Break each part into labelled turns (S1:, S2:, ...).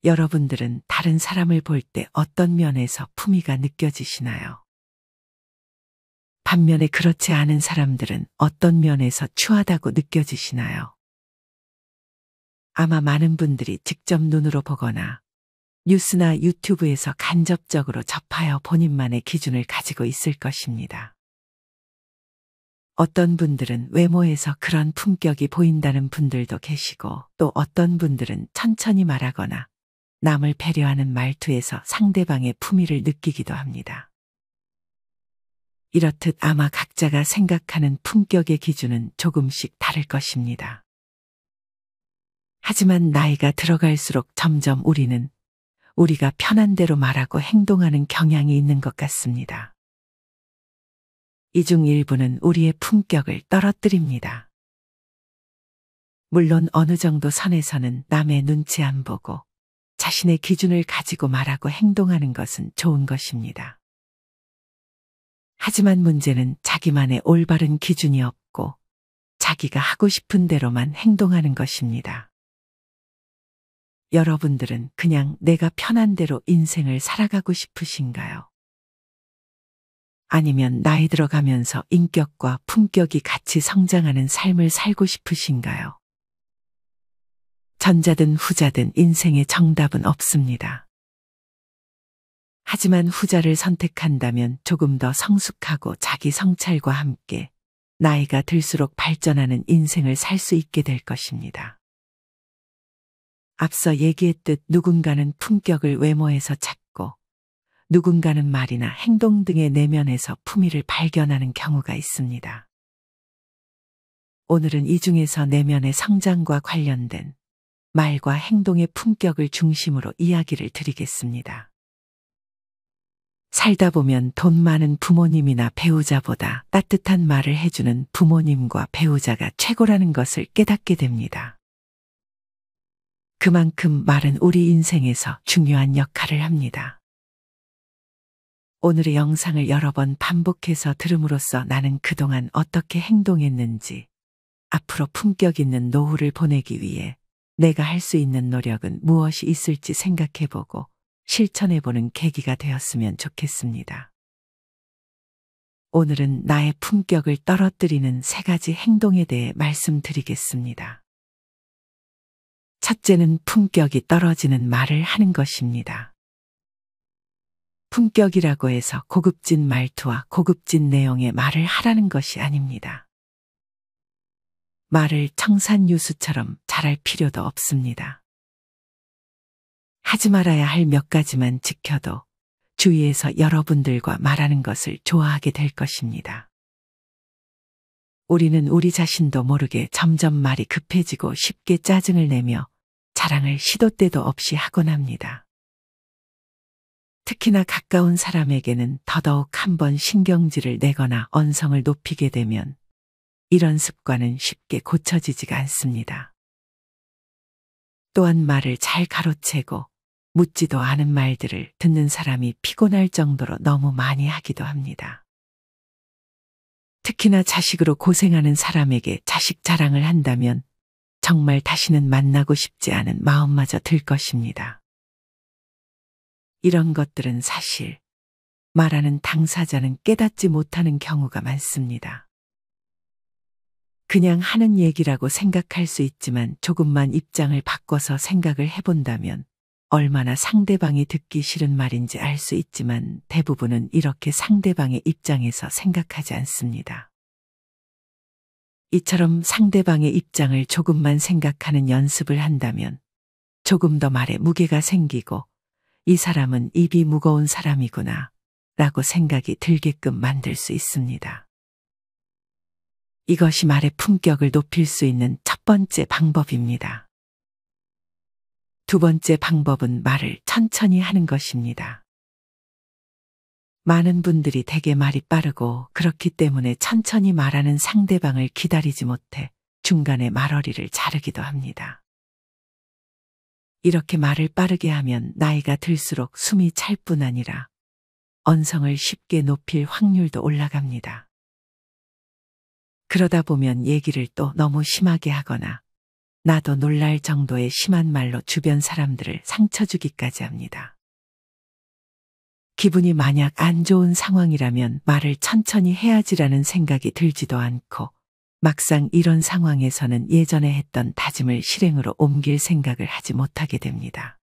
S1: 여러분들은 다른 사람을 볼 때 어떤 면에서 품위가 느껴지시나요? 반면에 그렇지 않은 사람들은 어떤 면에서 추하다고 느껴지시나요? 아마 많은 분들이 직접 눈으로 보거나 뉴스나 유튜브에서 간접적으로 접하여 본인만의 기준을 가지고 있을 것입니다. 어떤 분들은 외모에서 그런 품격이 보인다는 분들도 계시고, 또 어떤 분들은 천천히 말하거나 남을 배려하는 말투에서 상대방의 품위를 느끼기도 합니다. 이렇듯 아마 각자가 생각하는 품격의 기준은 조금씩 다를 것입니다. 하지만 나이가 들어갈수록 점점 우리가 편한 대로 말하고 행동하는 경향이 있는 것 같습니다. 이 중 일부는 우리의 품격을 떨어뜨립니다. 물론 어느 정도 선에서는 남의 눈치 안 보고 자신의 기준을 가지고 말하고 행동하는 것은 좋은 것입니다. 하지만 문제는 자기만의 올바른 기준이 없고 자기가 하고 싶은 대로만 행동하는 것입니다. 여러분들은 그냥 내가 편한 대로 인생을 살아가고 싶으신가요? 아니면 나이 들어가면서 인격과 품격이 같이 성장하는 삶을 살고 싶으신가요? 전자든 후자든 인생의 정답은 없습니다. 하지만 후자를 선택한다면 조금 더 성숙하고 자기 성찰과 함께 나이가 들수록 발전하는 인생을 살 수 있게 될 것입니다. 앞서 얘기했듯 누군가는 품격을 외모에서 찾고 누군가는 말이나 행동 등의 내면에서 품위를 발견하는 경우가 있습니다. 오늘은 이 중에서 내면의 성장과 관련된 말과 행동의 품격을 중심으로 이야기를 드리겠습니다. 살다 보면 돈 많은 부모님이나 배우자보다 따뜻한 말을 해주는 부모님과 배우자가 최고라는 것을 깨닫게 됩니다. 그만큼 말은 우리 인생에서 중요한 역할을 합니다. 오늘의 영상을 여러 번 반복해서 들음으로써 나는 그동안 어떻게 행동했는지, 앞으로 품격 있는 노후를 보내기 위해 내가 할 수 있는 노력은 무엇이 있을지 생각해보고 실천해보는 계기가 되었으면 좋겠습니다. 오늘은 나의 품격을 떨어뜨리는 3가지 행동에 대해 말씀드리겠습니다. 첫째는 품격이 떨어지는 말을 하는 것입니다. 품격이라고 해서 고급진 말투와 고급진 내용의 말을 하라는 것이 아닙니다. 말을 청산유수처럼 잘할 필요도 없습니다. 하지 말아야 할 몇 가지만 지켜도 주위에서 여러분들과 말하는 것을 좋아하게 될 것입니다. 우리는 우리 자신도 모르게 점점 말이 급해지고 쉽게 짜증을 내며 자랑을 시도 때도 없이 하곤 합니다. 특히나 가까운 사람에게는 더더욱 한번 신경질을 내거나 언성을 높이게 되면 이런 습관은 쉽게 고쳐지지가 않습니다. 또한 말을 잘 가로채고 묻지도 않은 말들을 듣는 사람이 피곤할 정도로 너무 많이 하기도 합니다. 특히나 자식으로 고생하는 사람에게 자식 자랑을 한다면 정말 다시는 만나고 싶지 않은 마음마저 들 것입니다. 이런 것들은 사실 말하는 당사자는 깨닫지 못하는 경우가 많습니다. 그냥 하는 얘기라고 생각할 수 있지만 조금만 입장을 바꿔서 생각을 해본다면 얼마나 상대방이 듣기 싫은 말인지 알 수 있지만 대부분은 이렇게 상대방의 입장에서 생각하지 않습니다. 이처럼 상대방의 입장을 조금만 생각하는 연습을 한다면 조금 더 말에 무게가 생기고 이 사람은 입이 무거운 사람이구나 라고 생각이 들게끔 만들 수 있습니다. 이것이 말의 품격을 높일 수 있는 첫 번째 방법입니다. 두 번째 방법은 말을 천천히 하는 것입니다. 많은 분들이 되게 말이 빠르고 그렇기 때문에 천천히 말하는 상대방을 기다리지 못해 중간에 말허리를 자르기도 합니다. 이렇게 말을 빠르게 하면 나이가 들수록 숨이 찰 뿐 아니라 언성을 쉽게 높일 확률도 올라갑니다. 그러다 보면 얘기를 또 너무 심하게 하거나 나도 놀랄 정도의 심한 말로 주변 사람들을 상처 주기까지 합니다. 기분이 만약 안 좋은 상황이라면 말을 천천히 해야지라는 생각이 들지도 않고 막상 이런 상황에서는 예전에 했던 다짐을 실행으로 옮길 생각을 하지 못하게 됩니다.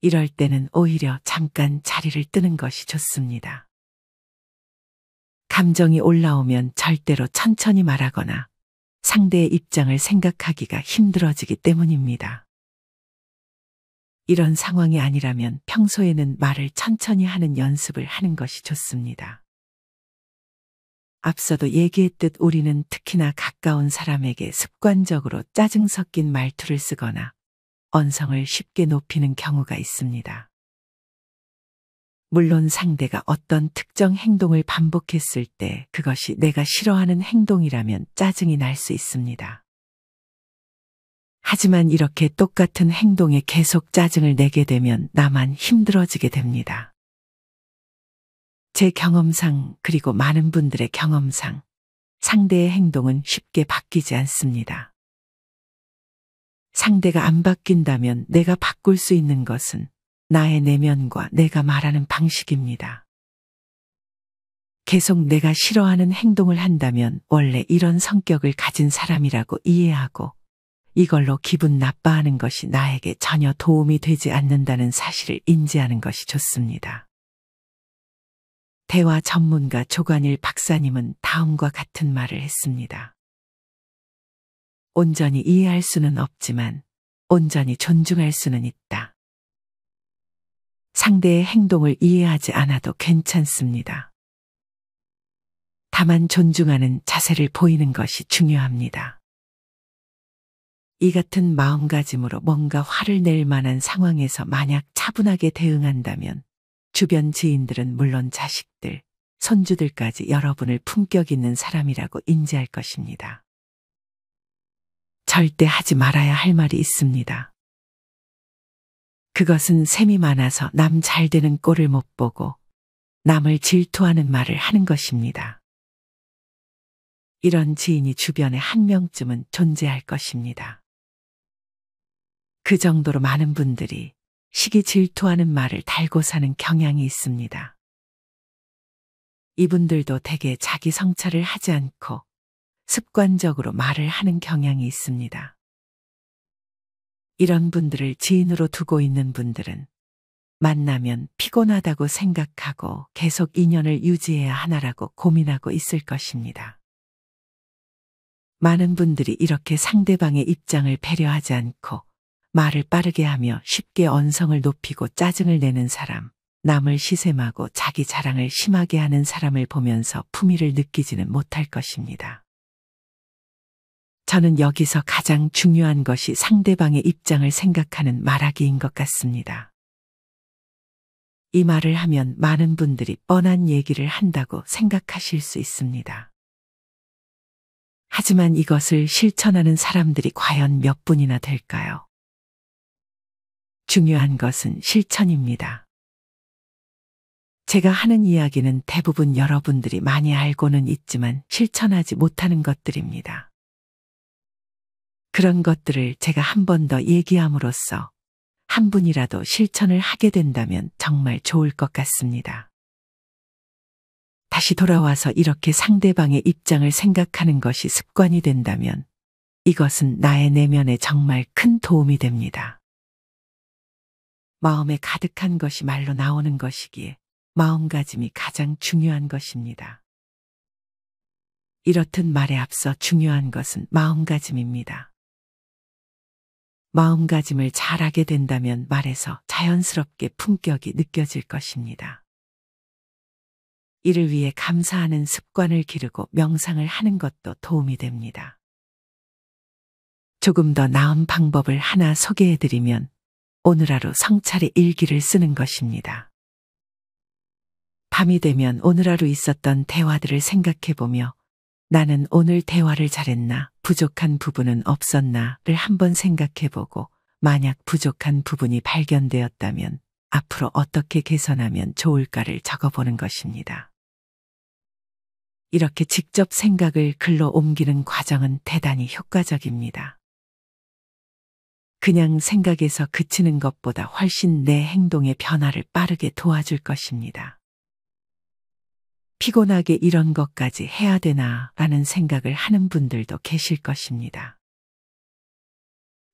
S1: 이럴 때는 오히려 잠깐 자리를 뜨는 것이 좋습니다. 감정이 올라오면 절대로 천천히 말하거나 상대의 입장을 생각하기가 힘들어지기 때문입니다. 이런 상황이 아니라면 평소에는 말을 천천히 하는 연습을 하는 것이 좋습니다. 앞서도 얘기했듯 우리는 특히나 가까운 사람에게 습관적으로 짜증 섞인 말투를 쓰거나 언성을 쉽게 높이는 경우가 있습니다. 물론 상대가 어떤 특정 행동을 반복했을 때 그것이 내가 싫어하는 행동이라면 짜증이 날 수 있습니다. 하지만 이렇게 똑같은 행동에 계속 짜증을 내게 되면 나만 힘들어지게 됩니다. 제 경험상 그리고 많은 분들의 경험상 상대의 행동은 쉽게 바뀌지 않습니다. 상대가 안 바뀐다면 내가 바꿀 수 있는 것은 나의 내면과 내가 말하는 방식입니다. 계속 내가 싫어하는 행동을 한다면 원래 이런 성격을 가진 사람이라고 이해하고 이걸로 기분 나빠하는 것이 나에게 전혀 도움이 되지 않는다는 사실을 인지하는 것이 좋습니다. 대화 전문가 조관일 박사님은 다음과 같은 말을 했습니다. 온전히 이해할 수는 없지만 온전히 존중할 수는 있다. 상대의 행동을 이해하지 않아도 괜찮습니다. 다만 존중하는 자세를 보이는 것이 중요합니다. 이 같은 마음가짐으로 뭔가 화를 낼 만한 상황에서 만약 차분하게 대응한다면 주변 지인들은 물론 자식들, 손주들까지 여러분을 품격 있는 사람이라고 인지할 것입니다. 절대 하지 말아야 할 말이 있습니다. 그것은 셈이 많아서 남 잘 되는 꼴을 못 보고 남을 질투하는 말을 하는 것입니다. 이런 지인이 주변에 한 명쯤은 존재할 것입니다. 그 정도로 많은 분들이 시기 질투하는 말을 달고 사는 경향이 있습니다. 이분들도 대개 자기 성찰을 하지 않고 습관적으로 말을 하는 경향이 있습니다. 이런 분들을 지인으로 두고 있는 분들은 만나면 피곤하다고 생각하고 계속 인연을 유지해야 하나라고 고민하고 있을 것입니다. 많은 분들이 이렇게 상대방의 입장을 배려하지 않고 말을 빠르게 하며 쉽게 언성을 높이고 짜증을 내는 사람, 남을 시샘하고 자기 자랑을 심하게 하는 사람을 보면서 품위를 느끼지는 못할 것입니다. 저는 여기서 가장 중요한 것이 상대방의 입장을 생각하는 말하기인 것 같습니다. 이 말을 하면 많은 분들이 뻔한 얘기를 한다고 생각하실 수 있습니다. 하지만 이것을 실천하는 사람들이 과연 몇 분이나 될까요? 중요한 것은 실천입니다. 제가 하는 이야기는 대부분 여러분들이 많이 알고는 있지만 실천하지 못하는 것들입니다. 그런 것들을 제가 한 번 더 얘기함으로써 한 분이라도 실천을 하게 된다면 정말 좋을 것 같습니다. 다시 돌아와서 이렇게 상대방의 입장을 생각하는 것이 습관이 된다면 이것은 나의 내면에 정말 큰 도움이 됩니다. 마음에 가득한 것이 말로 나오는 것이기에 마음가짐이 가장 중요한 것입니다. 이렇듯 말에 앞서 중요한 것은 마음가짐입니다. 마음가짐을 잘하게 된다면 말에서 자연스럽게 품격이 느껴질 것입니다. 이를 위해 감사하는 습관을 기르고 명상을 하는 것도 도움이 됩니다. 조금 더 나은 방법을 하나 소개해드리면 오늘 하루 성찰의 일기를 쓰는 것입니다. 밤이 되면 오늘 하루 있었던 대화들을 생각해보며 나는 오늘 대화를 잘했나, 부족한 부분은 없었나를 한번 생각해보고 만약 부족한 부분이 발견되었다면 앞으로 어떻게 개선하면 좋을까를 적어보는 것입니다. 이렇게 직접 생각을 글로 옮기는 과정은 대단히 효과적입니다. 그냥 생각에서 그치는 것보다 훨씬 내 행동의 변화를 빠르게 도와줄 것입니다. 피곤하게 이런 것까지 해야 되나 라는 생각을 하는 분들도 계실 것입니다.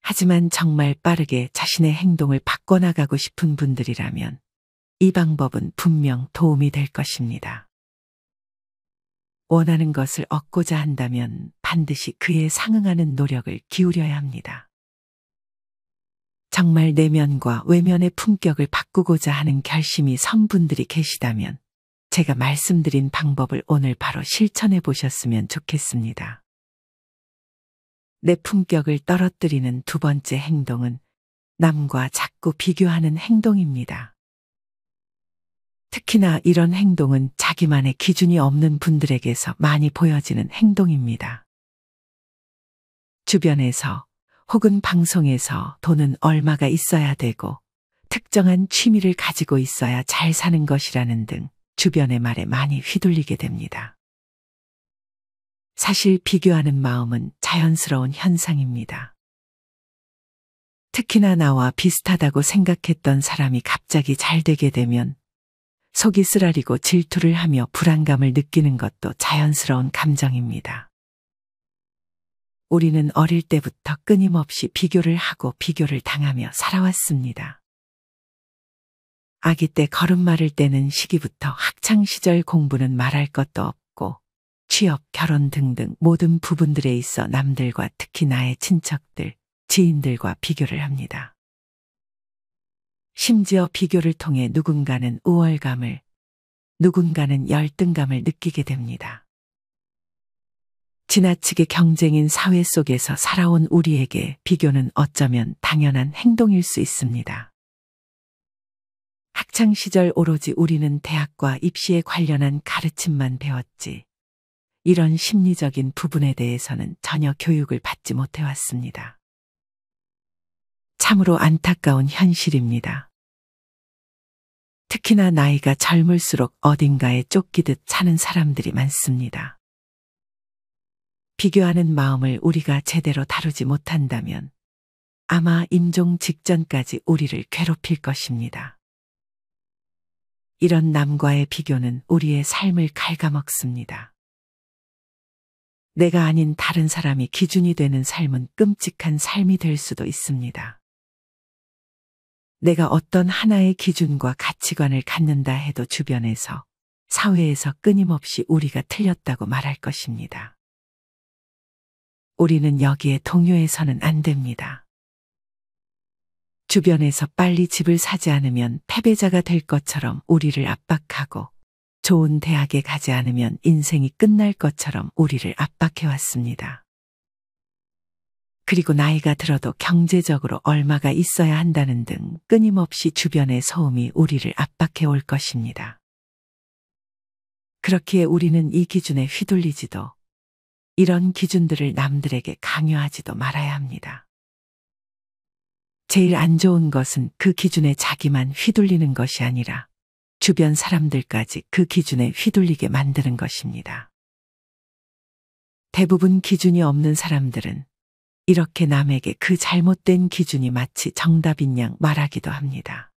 S1: 하지만 정말 빠르게 자신의 행동을 바꿔나가고 싶은 분들이라면 이 방법은 분명 도움이 될 것입니다. 원하는 것을 얻고자 한다면 반드시 그에 상응하는 노력을 기울여야 합니다. 정말 내면과 외면의 품격을 바꾸고자 하는 결심이 선 분들이 계시다면 제가 말씀드린 방법을 오늘 바로 실천해 보셨으면 좋겠습니다. 내 품격을 떨어뜨리는 두 번째 행동은 남과 자꾸 비교하는 행동입니다. 특히나 이런 행동은 자기만의 기준이 없는 분들에게서 많이 보여지는 행동입니다. 주변에서 혹은 방송에서 돈은 얼마가 있어야 되고 특정한 취미를 가지고 있어야 잘 사는 것이라는 등 주변의 말에 많이 휘둘리게 됩니다. 사실 비교하는 마음은 자연스러운 현상입니다. 특히나 나와 비슷하다고 생각했던 사람이 갑자기 잘 되게 되면 속이 쓰라리고 질투를 하며 불안감을 느끼는 것도 자연스러운 감정입니다. 우리는 어릴 때부터 끊임없이 비교를 하고 비교를 당하며 살아왔습니다. 아기 때 걸음마를 떼는 시기부터 학창시절 공부는 말할 것도 없고 취업, 결혼 등등 모든 부분들에 있어 남들과 특히 나의 친척들, 지인들과 비교를 합니다. 심지어 비교를 통해 누군가는 우월감을, 누군가는 열등감을 느끼게 됩니다. 지나치게 경쟁인 사회 속에서 살아온 우리에게 비교는 어쩌면 당연한 행동일 수 있습니다. 학창시절 오로지 우리는 대학과 입시에 관련한 가르침만 배웠지 이런 심리적인 부분에 대해서는 전혀 교육을 받지 못해왔습니다. 참으로 안타까운 현실입니다. 특히나 나이가 젊을수록 어딘가에 쫓기듯 사는 사람들이 많습니다. 비교하는 마음을 우리가 제대로 다루지 못한다면 아마 임종 직전까지 우리를 괴롭힐 것입니다. 이런 남과의 비교는 우리의 삶을 갉아먹습니다. 내가 아닌 다른 사람이 기준이 되는 삶은 끔찍한 삶이 될 수도 있습니다. 내가 어떤 하나의 기준과 가치관을 갖는다 해도 주변에서, 사회에서 끊임없이 우리가 틀렸다고 말할 것입니다. 우리는 여기에 동요해서는 안 됩니다. 주변에서 빨리 집을 사지 않으면 패배자가 될 것처럼 우리를 압박하고 좋은 대학에 가지 않으면 인생이 끝날 것처럼 우리를 압박해왔습니다. 그리고 나이가 들어도 경제적으로 얼마가 있어야 한다는 등 끊임없이 주변의 소음이 우리를 압박해올 것입니다. 그렇기에 우리는 이 기준에 휘둘리지도 이런 기준들을 남들에게 강요하지도 말아야 합니다. 제일 안 좋은 것은 그 기준에 자기만 휘둘리는 것이 아니라 주변 사람들까지 그 기준에 휘둘리게 만드는 것입니다. 대부분 기준이 없는 사람들은 이렇게 남에게 그 잘못된 기준이 마치 정답인 양 말하기도 합니다.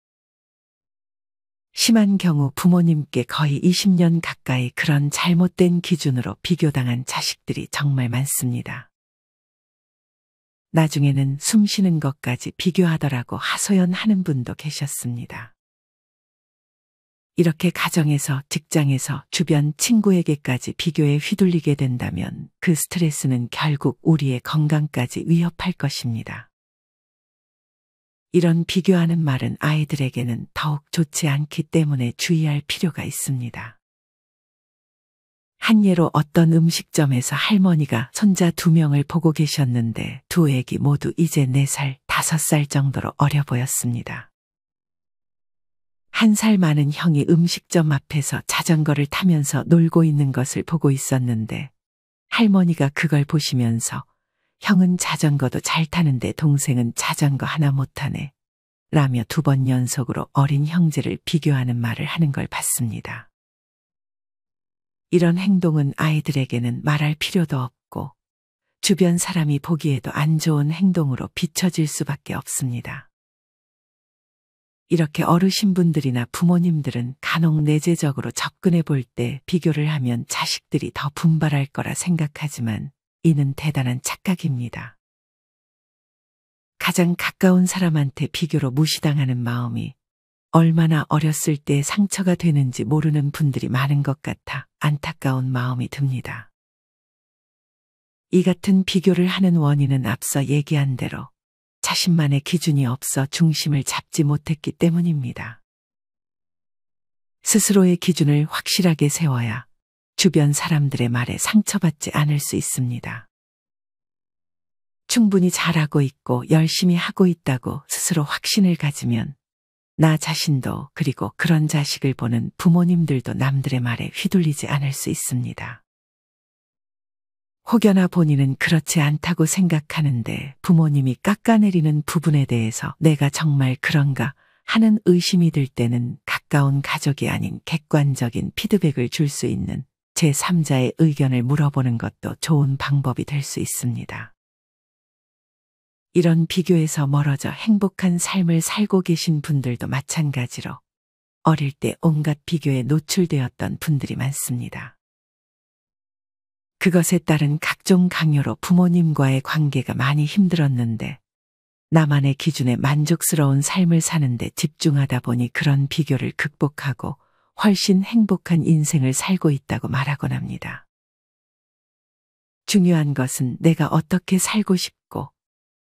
S1: 심한 경우 부모님께 거의 20년 가까이 그런 잘못된 기준으로 비교당한 자식들이 정말 많습니다. 나중에는 숨 쉬는 것까지 비교하더라고 하소연하는 분도 계셨습니다. 이렇게 가정에서, 직장에서, 주변 친구에게까지 비교에 휘둘리게 된다면 그 스트레스는 결국 우리의 건강까지 위협할 것입니다. 이런 비교하는 말은 아이들에게는 더욱 좋지 않기 때문에 주의할 필요가 있습니다. 한 예로 어떤 음식점에서 할머니가 손자 2명을 보고 계셨는데 두 애기 모두 이제 4살, 5살 정도로 어려 보였습니다. 1살 많은 형이 음식점 앞에서 자전거를 타면서 놀고 있는 것을 보고 있었는데 할머니가 그걸 보시면서 형은 자전거도 잘 타는데 동생은 자전거 하나 못 타네 라며 2번 연속으로 어린 형제를 비교하는 말을 하는 걸 봤습니다. 이런 행동은 아이들에게는 말할 필요도 없고 주변 사람이 보기에도 안 좋은 행동으로 비춰질 수밖에 없습니다. 이렇게 어르신분들이나 부모님들은 간혹 내재적으로 접근해 볼 때 비교를 하면 자식들이 더 분발할 거라 생각하지만 이는 대단한 착각입니다. 가장 가까운 사람한테 비교로 무시당하는 마음이 얼마나 어렸을 때 상처가 되는지 모르는 분들이 많은 것 같아 안타까운 마음이 듭니다. 이 같은 비교를 하는 원인은 앞서 얘기한 대로 자신만의 기준이 없어 중심을 잡지 못했기 때문입니다. 스스로의 기준을 확실하게 세워야 주변 사람들의 말에 상처받지 않을 수 있습니다. 충분히 잘하고 있고 열심히 하고 있다고 스스로 확신을 가지면 나 자신도 그리고 그런 자식을 보는 부모님들도 남들의 말에 휘둘리지 않을 수 있습니다. 혹여나 본인은 그렇지 않다고 생각하는데 부모님이 깎아내리는 부분에 대해서 내가 정말 그런가 하는 의심이 들 때는 가까운 가족이 아닌 객관적인 피드백을 줄 수 있는 제3자의 의견을 물어보는 것도 좋은 방법이 될 수 있습니다. 이런 비교에서 멀어져 행복한 삶을 살고 계신 분들도 마찬가지로 어릴 때 온갖 비교에 노출되었던 분들이 많습니다. 그것에 따른 각종 강요로 부모님과의 관계가 많이 힘들었는데 나만의 기준에 만족스러운 삶을 사는데 집중하다 보니 그런 비교를 극복하고 훨씬 행복한 인생을 살고 있다고 말하곤 합니다. 중요한 것은 내가 어떻게 살고 싶고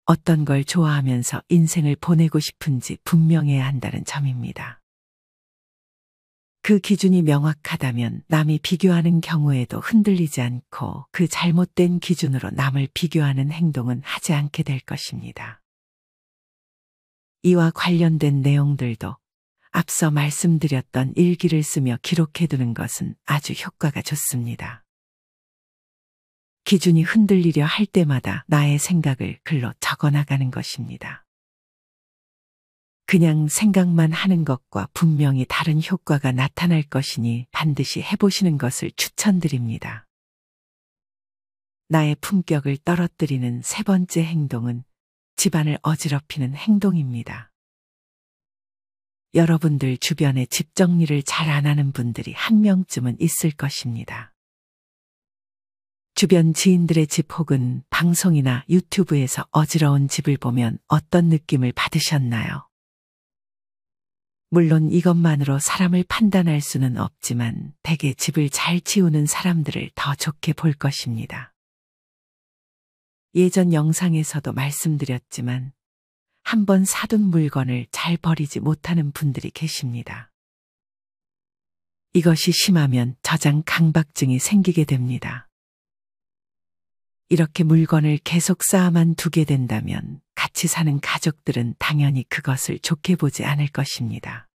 S1: 어떤 걸 좋아하면서 인생을 보내고 싶은지 분명해야 한다는 점입니다. 그 기준이 명확하다면 남이 비교하는 경우에도 흔들리지 않고 그 잘못된 기준으로 남을 비교하는 행동은 하지 않게 될 것입니다. 이와 관련된 내용들도 앞서 말씀드렸던 일기를 쓰며 기록해두는 것은 아주 효과가 좋습니다. 기준이 흔들리려 할 때마다 나의 생각을 글로 적어나가는 것입니다. 그냥 생각만 하는 것과 분명히 다른 효과가 나타날 것이니 반드시 해보시는 것을 추천드립니다. 나의 품격을 떨어뜨리는 세 번째 행동은 집안을 어지럽히는 행동입니다. 여러분들 주변에 집 정리를 잘 안 하는 분들이 한 명쯤은 있을 것입니다. 주변 지인들의 집 혹은 방송이나 유튜브에서 어지러운 집을 보면 어떤 느낌을 받으셨나요? 물론 이것만으로 사람을 판단할 수는 없지만 대개 집을 잘 치우는 사람들을 더 좋게 볼 것입니다. 예전 영상에서도 말씀드렸지만 한번 사둔 물건을 잘 버리지 못하는 분들이 계십니다. 이것이 심하면 저장 강박증이 생기게 됩니다. 이렇게 물건을 계속 쌓아만 두게 된다면 같이 사는 가족들은 당연히 그것을 좋게 보지 않을 것입니다.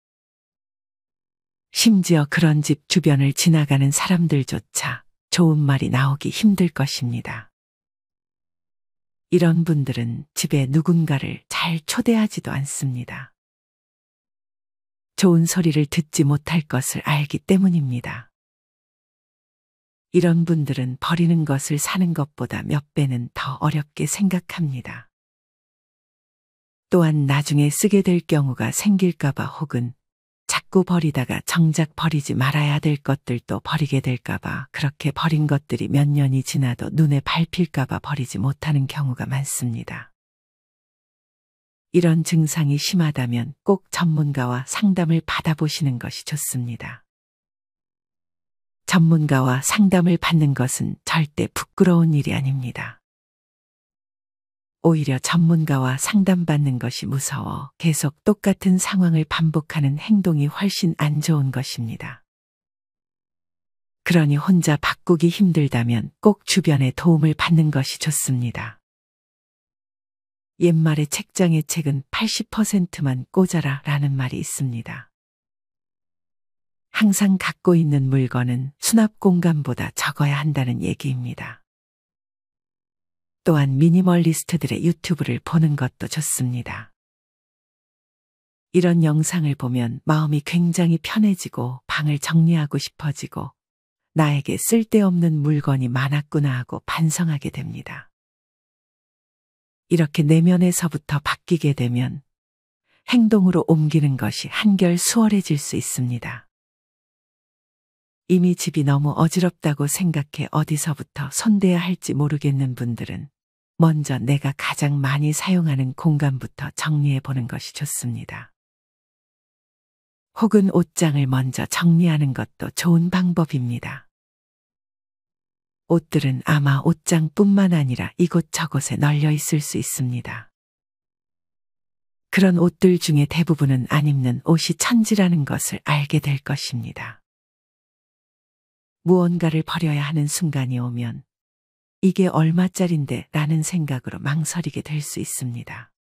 S1: 심지어 그런 집 주변을 지나가는 사람들조차 좋은 말이 나오기 힘들 것입니다. 이런 분들은 집에 누군가를 잘 초대하지도 않습니다. 좋은 소리를 듣지 못할 것을 알기 때문입니다. 이런 분들은 버리는 것을 사는 것보다 몇 배는 더 어렵게 생각합니다. 또한 나중에 쓰게 될 경우가 생길까봐 혹은 자꾸 버리다가 정작 버리지 말아야 될 것들도 버리게 될까봐 그렇게 버린 것들이 몇 년이 지나도 눈에 밟힐까봐 버리지 못하는 경우가 많습니다. 이런 증상이 심하다면 꼭 전문가와 상담을 받아보시는 것이 좋습니다. 전문가와 상담을 받는 것은 절대 부끄러운 일이 아닙니다. 오히려 전문가와 상담받는 것이 무서워 계속 똑같은 상황을 반복하는 행동이 훨씬 안 좋은 것입니다. 그러니 혼자 바꾸기 힘들다면 꼭 주변의 도움을 받는 것이 좋습니다. 옛말에 책장의 책은 80%만 꽂아라 라는 말이 있습니다. 항상 갖고 있는 물건은 수납 공간보다 적어야 한다는 얘기입니다. 또한 미니멀리스트들의 유튜브를 보는 것도 좋습니다. 이런 영상을 보면 마음이 굉장히 편해지고 방을 정리하고 싶어지고 나에게 쓸데없는 물건이 많았구나 하고 반성하게 됩니다. 이렇게 내면에서부터 바뀌게 되면 행동으로 옮기는 것이 한결 수월해질 수 있습니다. 이미 집이 너무 어지럽다고 생각해 어디서부터 손대야 할지 모르겠는 분들은 먼저 내가 가장 많이 사용하는 공간부터 정리해 보는 것이 좋습니다. 혹은 옷장을 먼저 정리하는 것도 좋은 방법입니다. 옷들은 아마 옷장뿐만 아니라 이곳저곳에 널려 있을 수 있습니다. 그런 옷들 중에 대부분은 안 입는 옷이 천지라는 것을 알게 될 것입니다. 무언가를 버려야 하는 순간이 오면 이게 얼마짜린데 라는 생각으로 망설이게 될 수 있습니다.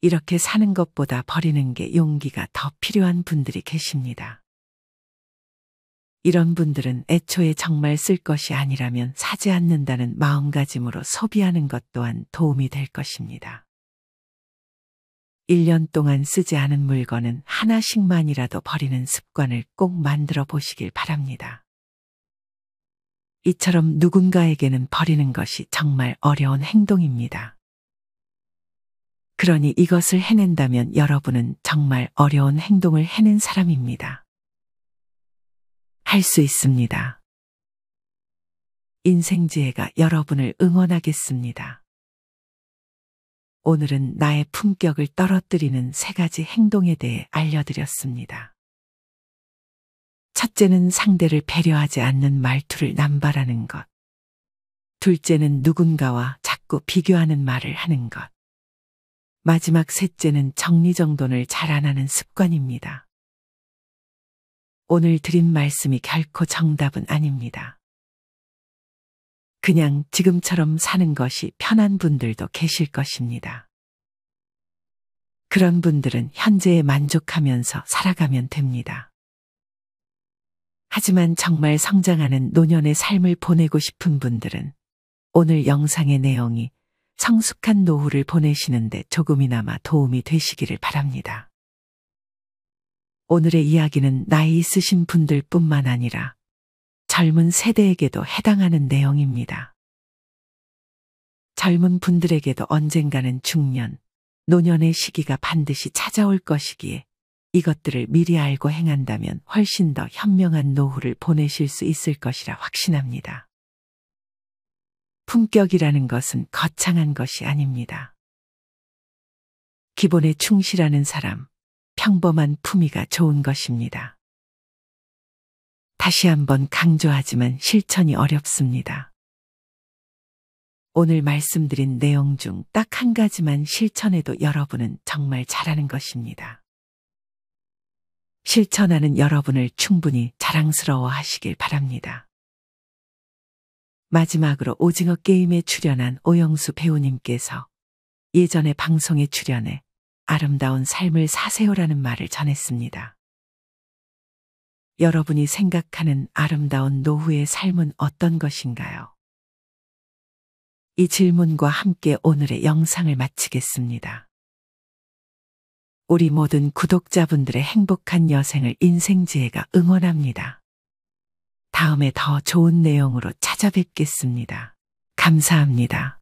S1: 이렇게 사는 것보다 버리는 게 용기가 더 필요한 분들이 계십니다. 이런 분들은 애초에 정말 쓸 것이 아니라면 사지 않는다는 마음가짐으로 소비하는 것 또한 도움이 될 것입니다. 1년 동안 쓰지 않은 물건은 하나씩만이라도 버리는 습관을 꼭 만들어 보시길 바랍니다. 이처럼 누군가에게는 버리는 것이 정말 어려운 행동입니다. 그러니 이것을 해낸다면 여러분은 정말 어려운 행동을 해낸 사람입니다. 할 수 있습니다. 인생지혜가 여러분을 응원하겠습니다. 오늘은 나의 품격을 떨어뜨리는 3가지 행동에 대해 알려드렸습니다. 첫째는 상대를 배려하지 않는 말투를 남발하는 것. 둘째는 누군가와 자꾸 비교하는 말을 하는 것. 마지막 셋째는 정리정돈을 잘 안 하는 습관입니다. 오늘 드린 말씀이 결코 정답은 아닙니다. 그냥 지금처럼 사는 것이 편한 분들도 계실 것입니다. 그런 분들은 현재에 만족하면서 살아가면 됩니다. 하지만 정말 성장하는 노년의 삶을 보내고 싶은 분들은 오늘 영상의 내용이 성숙한 노후를 보내시는데 조금이나마 도움이 되시기를 바랍니다. 오늘의 이야기는 나이 있으신 분들뿐만 아니라 젊은 세대에게도 해당하는 내용입니다. 젊은 분들에게도 언젠가는 중년, 노년의 시기가 반드시 찾아올 것이기에 이것들을 미리 알고 행한다면 훨씬 더 현명한 노후를 보내실 수 있을 것이라 확신합니다. 품격이라는 것은 거창한 것이 아닙니다. 기본에 충실하는 사람, 평범한 품위가 좋은 것입니다. 다시 한번 강조하지만 실천이 어렵습니다. 오늘 말씀드린 내용 중 딱 한 가지만 실천해도 여러분은 정말 잘하는 것입니다. 실천하는 여러분을 충분히 자랑스러워 하시길 바랍니다. 마지막으로 오징어 게임에 출연한 오영수 배우님께서 예전에 방송에 출연해 아름다운 삶을 사세요라는 말을 전했습니다. 여러분이 생각하는 아름다운 노후의 삶은 어떤 것인가요? 이 질문과 함께 오늘의 영상을 마치겠습니다. 우리 모든 구독자분들의 행복한 여생을 인생지혜가 응원합니다. 다음에 더 좋은 내용으로 찾아뵙겠습니다. 감사합니다.